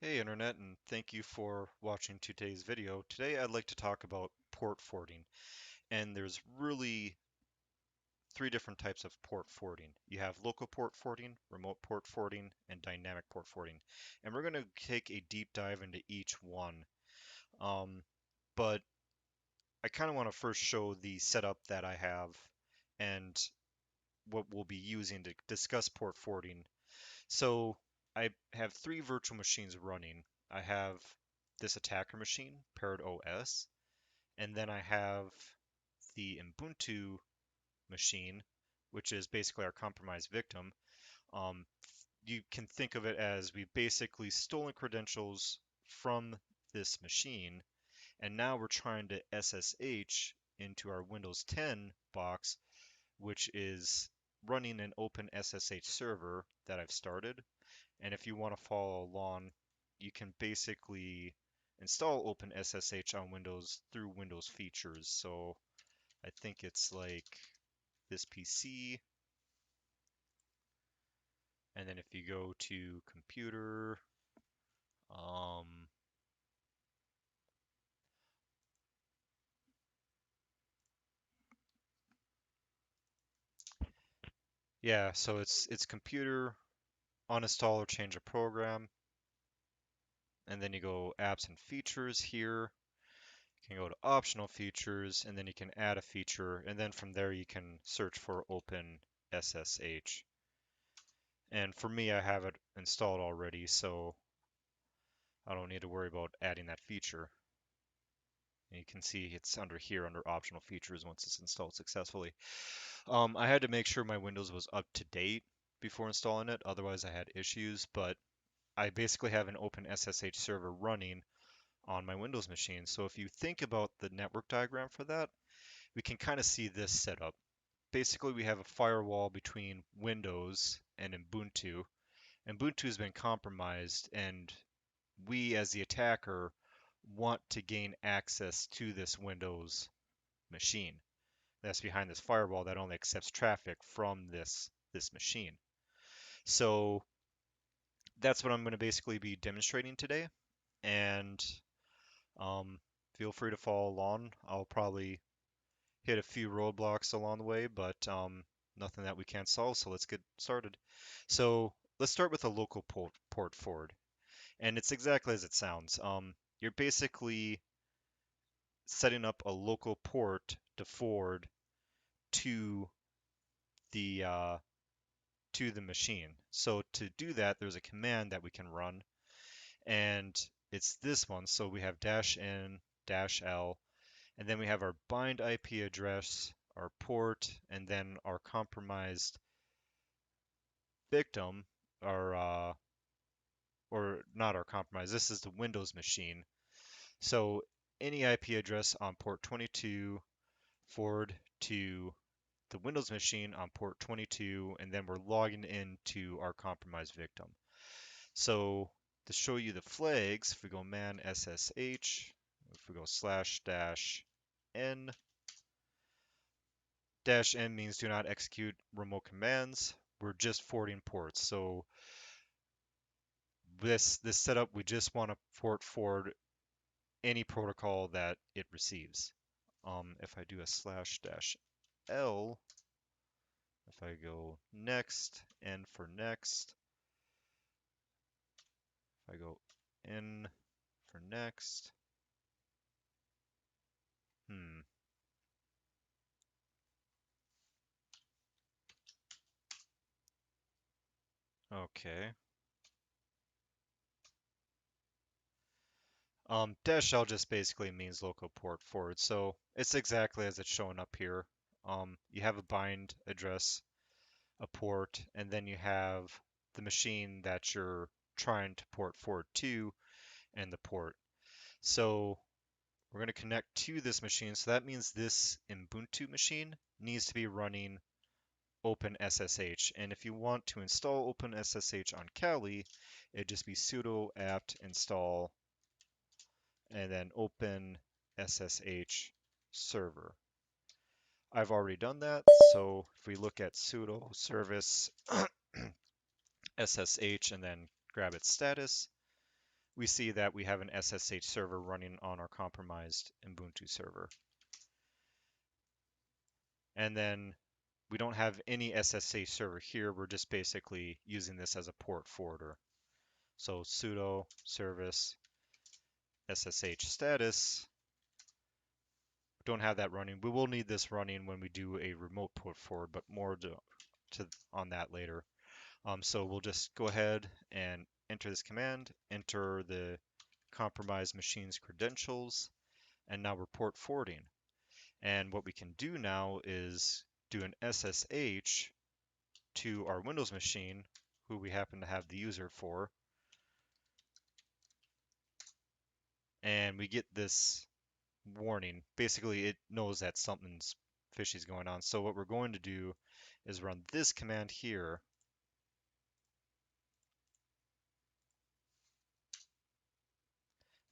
Hey Internet, and thank you for watching today's video. Today I'd like to talk about port forwarding, and there's really three different types of port forwarding. You have local port forwarding, remote port forwarding, and dynamic port forwarding. And we're going to take a deep dive into each one. Um, but I kind of want to first show the setup that I have and what we'll be using to discuss port forwarding. So I have three virtual machines running. I have this attacker machine, paired OS, and then I have the Ubuntu machine, which is basically our compromised victim. Um, you can think of it as we basically stolen credentials from this machine, and now we're trying to SSH into our Windows 10 box, which is running an open SSH server that I've started. And if you want to follow along, you can basically install OpenSSH on Windows through Windows features. So I think it's like this PC, and then if you go to computer, um, yeah, so it's computer, uninstall or change a program, and then you go apps and features here. You can go to optional features, and then you can add a feature, and then from there you can search for OpenSSH. And for me, I have it installed already, so I don't need to worry about adding that feature. And you can see it's under here under optional features once it's installed successfully. I had to make sure my Windows was up to date before installing it, otherwise I had issues, but I basically have an open SSH server running on my Windows machine. So if you think about the network diagram for that, we can kind of see this setup. Basically, we have a firewall between Windows and Ubuntu. Ubuntu has been compromised, and we as the attacker want to gain access to this Windows machine that's behind this firewall that only accepts traffic from this machine. So that's what I'm going to basically be demonstrating today, and um, feel free to follow along. I'll probably hit a few roadblocks along the way, but nothing that we can't solve, so let's get started. So let's start with a local port forward, and it's exactly as it sounds. You're basically setting up a local port to forward to the machine. So to do that, there's a command that we can run, and it's this one. So we have -n -l, and then we have our bind IP address, our port, and then our compromised victim, our or not our compromise. This is the Windows machine. So any IP address on port 22 forward to the Windows machine on port 22, and then we're logging into our compromised victim. So to show you the flags, if we go man SSH, if we go /n, -n means do not execute remote commands. We're just forwarding ports. So this setup, we just want to port forward any protocol that it receives. If I do a /-l, if I go next, N for next, if I go N for next, hmm, okay. -l just basically means local port forward, so it's exactly as it's showing up here. You have a bind address, a port, and then you have the machine that you're trying to port forward to and the port. So we're going to connect to this machine. So that means this Ubuntu machine needs to be running OpenSSH. And if you want to install OpenSSH on Kali, it'd just be sudo apt install and then OpenSSH server. I've already done that. So if we look at sudo service SSH and then grab its status, we see that we have an SSH server running on our compromised Ubuntu server. And then we don't have any SSH server here. We're just basically using this as a port forwarder. So sudo service SSH status. Don't have that running. We will need this running when we do a remote port forward, but more on that later. So we'll just go ahead and enter this command, enter the compromised machine's credentials, and now we're port forwarding. And what we can do now is do an SSH to our Windows machine, who we happen to have the user for, and we get this warning. Basically, it knows that something's fishy is going on. So what we're going to do is run this command here.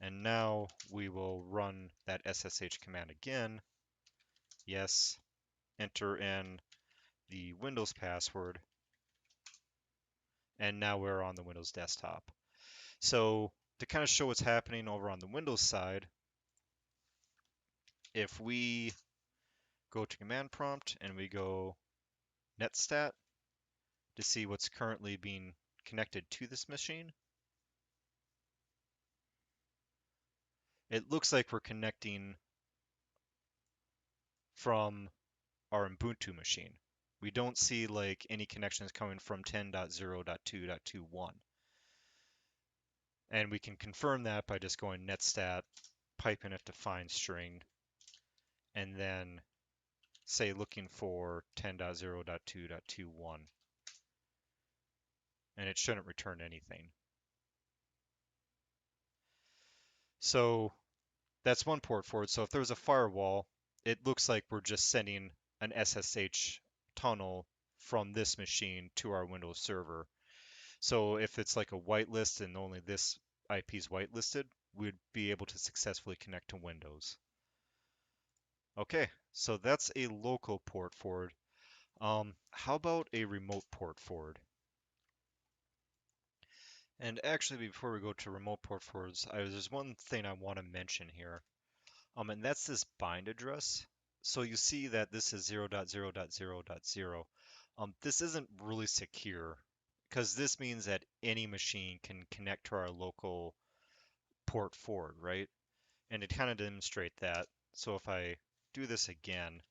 And now we will run that SSH command again. Yes, enter in the Windows password. And now we're on the Windows desktop. So to kind of show what's happening over on the Windows side, if we go to command prompt and we go netstat to see what's currently being connected to this machine, it looks like we're connecting from our Ubuntu machine. We don't see like any connections coming from 10.0.2.21. And we can confirm that by just going netstat, pipe in a define string, and then say looking for 10.0.2.21. And it shouldn't return anything. So that's one port forward. So if there's a firewall, it looks like we're just sending an SSH tunnel from this machine to our Windows server. So if it's like a whitelist and only this IP is whitelisted, we'd be able to successfully connect to Windows. Okay, so that's a local port forward. How about a remote port forward? And actually, before we go to remote port forwards, there's one thing I want to mention here. And that's this bind address. So you see that this is 0.0.0.0. This isn't really secure because this means that any machine can connect to our local port forward, right? And to kind of demonstrate that, so if I do this again,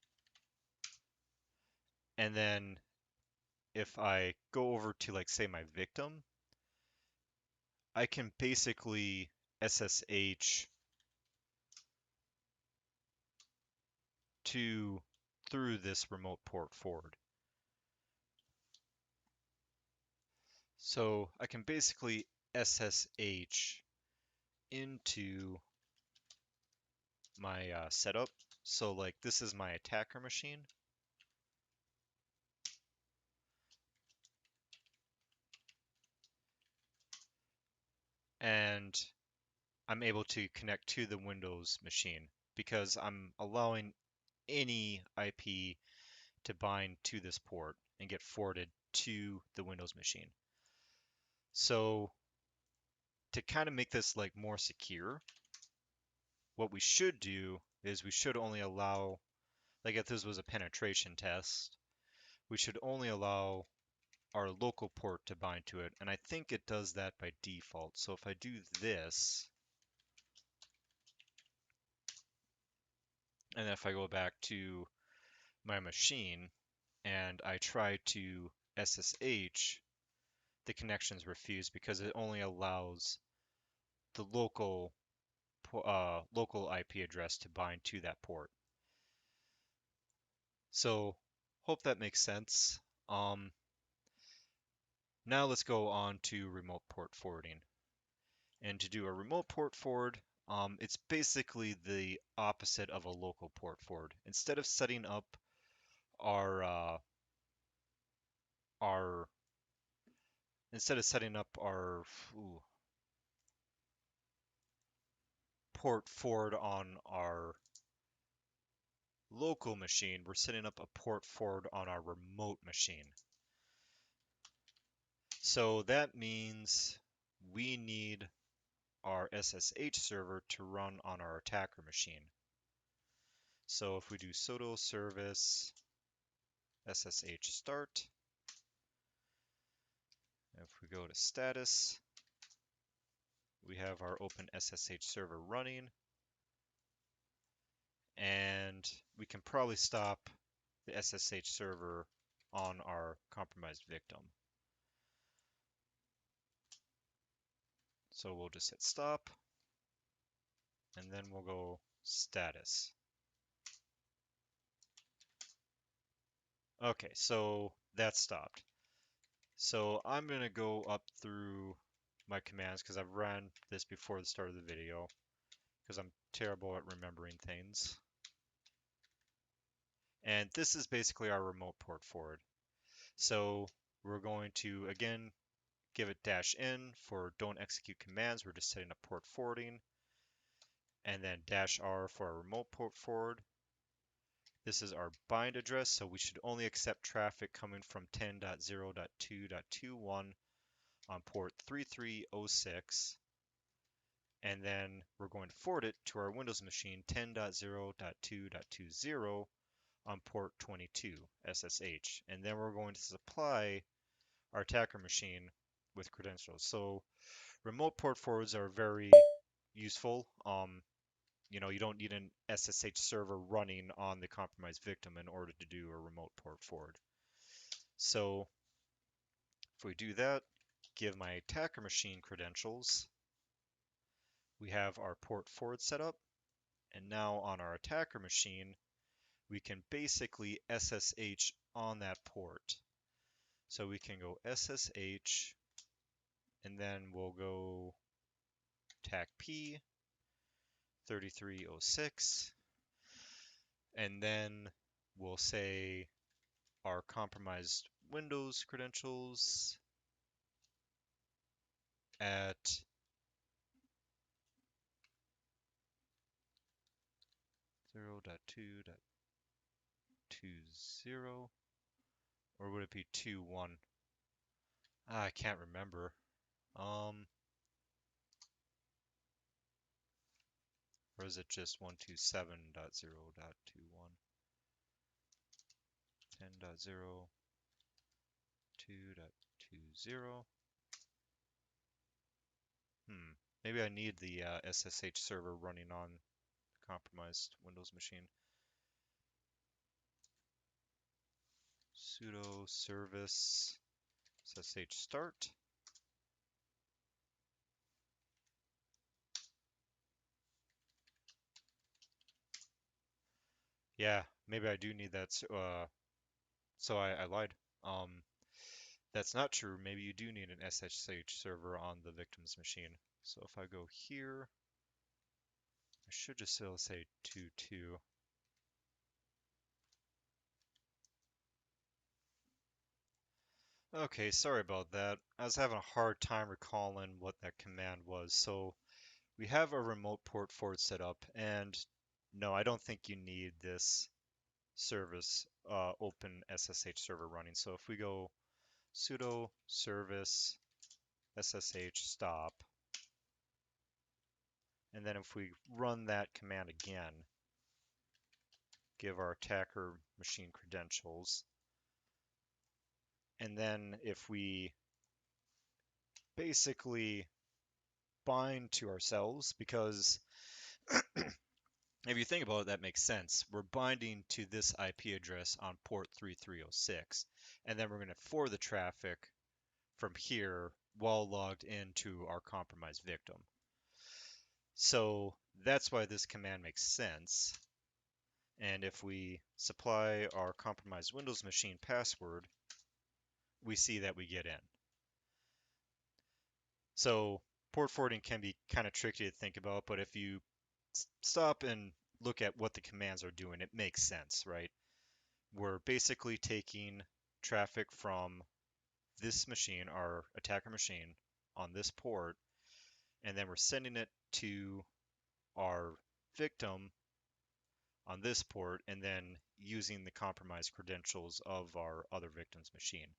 and then if I go over to like say my victim, I can basically SSH through this remote port forward. So I can basically SSH into my setup. So like this is my attacker machine. And I'm able to connect to the Windows machine because I'm allowing any IP to bind to this port and get forwarded to the Windows machine. So to kind of make this like more secure, what we should do is we should only allow, like if this was a penetration test, we should only allow our local port to bind to it. And I think it does that by default. So if I do this, and if I go back to my machine and I try to SSH, the connection's refused because it only allows the local IP address to bind to that port. So hope that makes sense. Now let's go on to remote port forwarding. And to do a remote port forward, it's basically the opposite of a local port forward. Instead of setting up our our instead of setting up our port forward on our local machine, we're setting up a port forward on our remote machine. So that means we need our SSH server to run on our attacker machine. So if we do sudo service SSH start, if we go to status, we have our open SSH server running, and we can probably stop the SSH server on our compromised victim. So we'll just hit stop, and then we'll go status. Okay, so that stopped. So I'm going to go up through my commands because I've run this before the start of the video because I'm terrible at remembering things. And this is basically our remote port forward. So we're going to, again, give it -n for don't execute commands. We're just setting up port forwarding. And then -r for our remote port forward. This is our bind address, so we should only accept traffic coming from 10.0.2.21 on port 3306. And then we're going to forward it to our Windows machine 10.0.2.20 on port 22 SSH. And then we're going to supply our attacker machine with credentials. So remote port forwards are very useful. You don't need an SSH server running on the compromised victim in order to do a remote port forward. So if we do that, give my attacker machine credentials, we have our port forward set up. And now on our attacker machine, we can basically SSH on that port. So we can go SSH, and then we'll go TACP 3306, and then we'll say our compromised Windows credentials at 0.2.20, or would it be 2.1? I can't remember. Or is it just 127.0.21? 10.0.2.20. Maybe I need the SSH server running on the compromised Windows machine. Sudo service SSH start. Yeah, maybe I do need that. So I lied. That's not true. Maybe you do need an SSH server on the victim's machine. So if I go here, I should just still say 2.2. Okay, sorry about that. I was having a hard time recalling what that command was. So we have a remote port forward set up, and no, I don't think you need this service open SSH server running. So if we go sudo service SSH stop, and then if we run that command again, give our attacker machine credentials, and then if we basically bind to ourselves, because if you think about it, that makes sense. We're binding to this IP address on port 3306, and then we're going to forward the traffic from here while logged into our compromised victim. So that's why this command makes sense. And if we supply our compromised Windows machine password, we see that we get in. So port forwarding can be kind of tricky to think about, but if you stop and look at what the commands are doing, it makes sense, right? We're basically taking traffic from this machine, our attacker machine, on this port, and then we're sending it to our victim on this port, and then using the compromised credentials of our other victim's machine.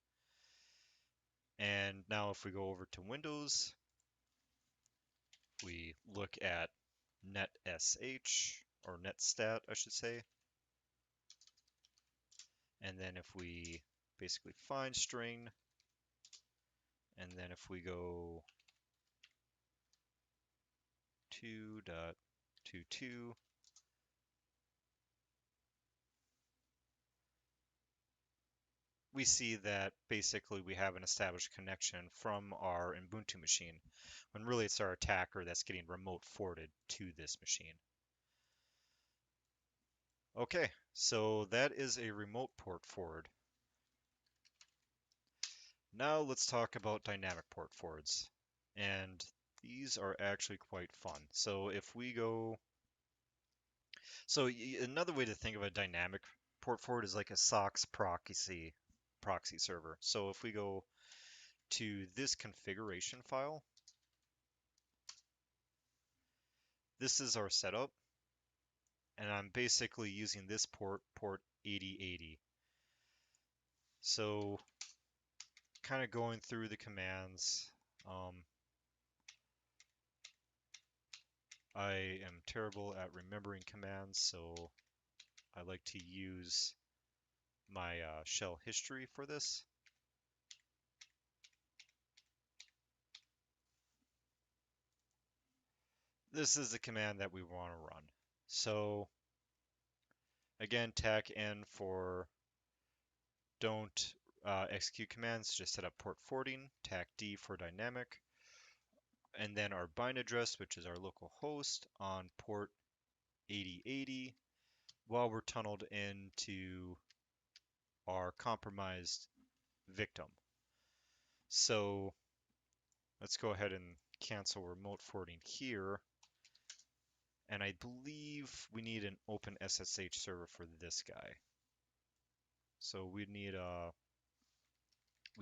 And now if we go over to Windows, we look at netsh, or netstat, I should say. And then if we basically find string, and then if we go 2.22, we see that basically we have an established connection from our Ubuntu machine, when really it's our attacker that's getting remote forwarded to this machine. Okay, so that is a remote port forward. Now let's talk about dynamic port forwards. And these are actually quite fun. So if we go, so another way to think of a dynamic port forward is like a SOCKS proxy server. So if we go to this configuration file, this is our setup, and I'm basically using this port 8080. So kind of going through the commands, I am terrible at remembering commands, so I like to use my shell history for this. This is the command that we want to run. So again, tac n for don't execute commands, just set up port forwarding, tac d for dynamic, and then our bind address, which is our local host, on port 8080 while we're tunneled into our compromised victim. So let's go ahead and cancel remote forwarding here. And I believe we need an open SSH server for this guy. So we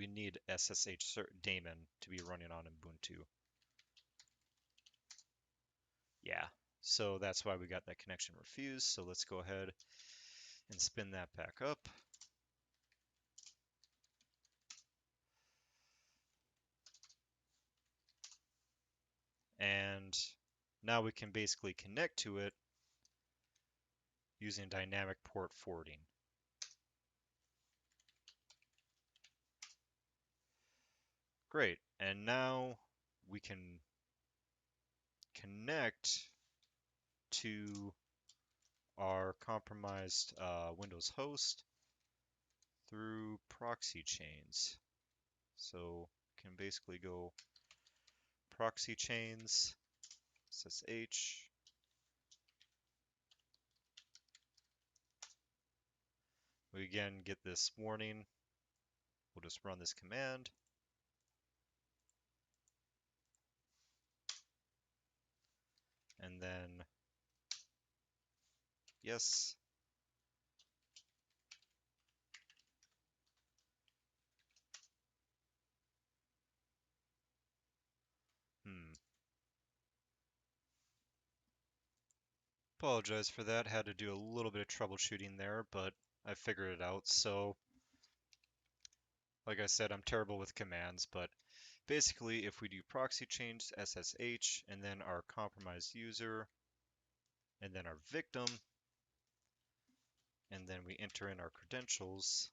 need SSH daemon to be running on Ubuntu. Yeah, so that's why we got that connection refused. So let's go ahead and spin that back up. And now we can basically connect to it using dynamic port forwarding. Great, and now we can connect to our compromised Windows host through proxy chains. So can basically go proxy chains, SSH. We again get this warning. We'll just run this command. And then, yes. Apologize for that. Had to do a little bit of troubleshooting there, but I figured it out. So, like I said, I'm terrible with commands, but basically, if we do proxy change SSH and then our compromised user and then our victim, and then we enter in our credentials,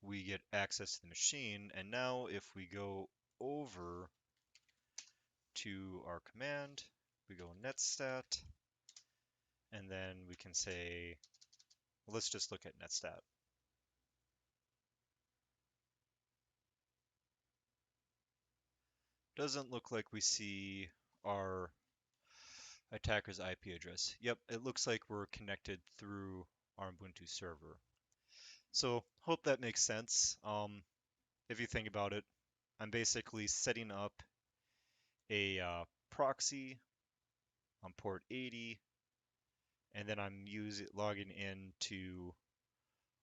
we get access to the machine. And now if we go over to our command, we go netstat, and then we can say, well, let's just look at netstat. Doesn't look like we see our attacker's IP address. Yep, it looks like we're connected through our Ubuntu server. So hope that makes sense. If you think about it, I'm basically setting up a proxy on port 80, and then I'm logging into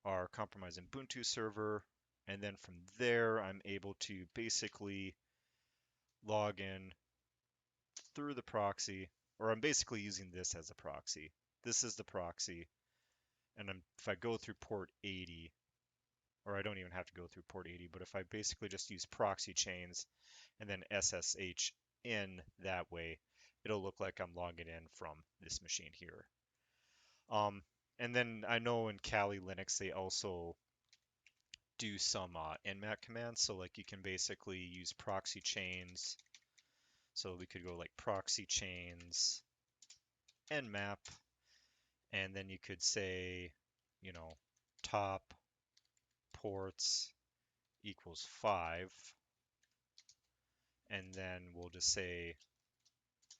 our compromised Ubuntu server, and then from there I'm able to basically log in through the proxy, or I'm basically using this as a proxy. This is the proxy, and if I go through port 80, or I don't even have to go through port 80, but if I basically just use proxy chains and then SSH in that way, it'll look like I'm logging in from this machine here. Um, and then I know in Kali Linux they also do some nmat commands. So like you can basically use proxy chains. So we could go like proxy chains nmap, and then you could say, you know, top ports equals 5, and then we'll just say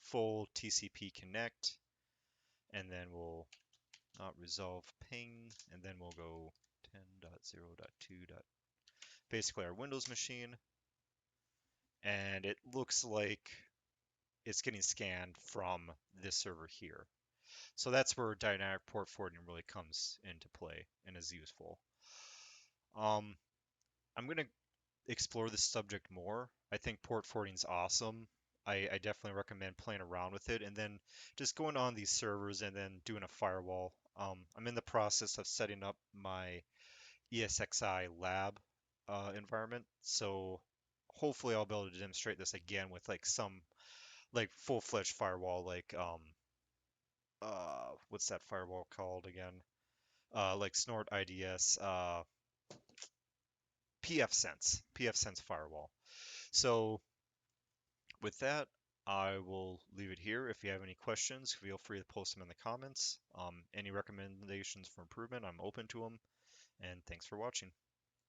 full TCP connect, and then we'll not resolve ping, and then we'll go 10.0.2. Basically our Windows machine, and it looks like it's getting scanned from this server here. So that's where dynamic port forwarding really comes into play and is useful. Um, I'm going to explore this subject more. I think port forwarding is awesome. I definitely recommend playing around with it and then just going on these servers and then doing a firewall. I'm in the process of setting up my ESXi lab environment, so hopefully I'll be able to demonstrate this again with like some like full-fledged firewall, like what's that firewall called again? Like Snort IDS, PFSense firewall. So with that, I will leave it here. If you have any questions, feel free to post them in the comments. Any recommendations for improvement, I'm open to them. And thanks for watching.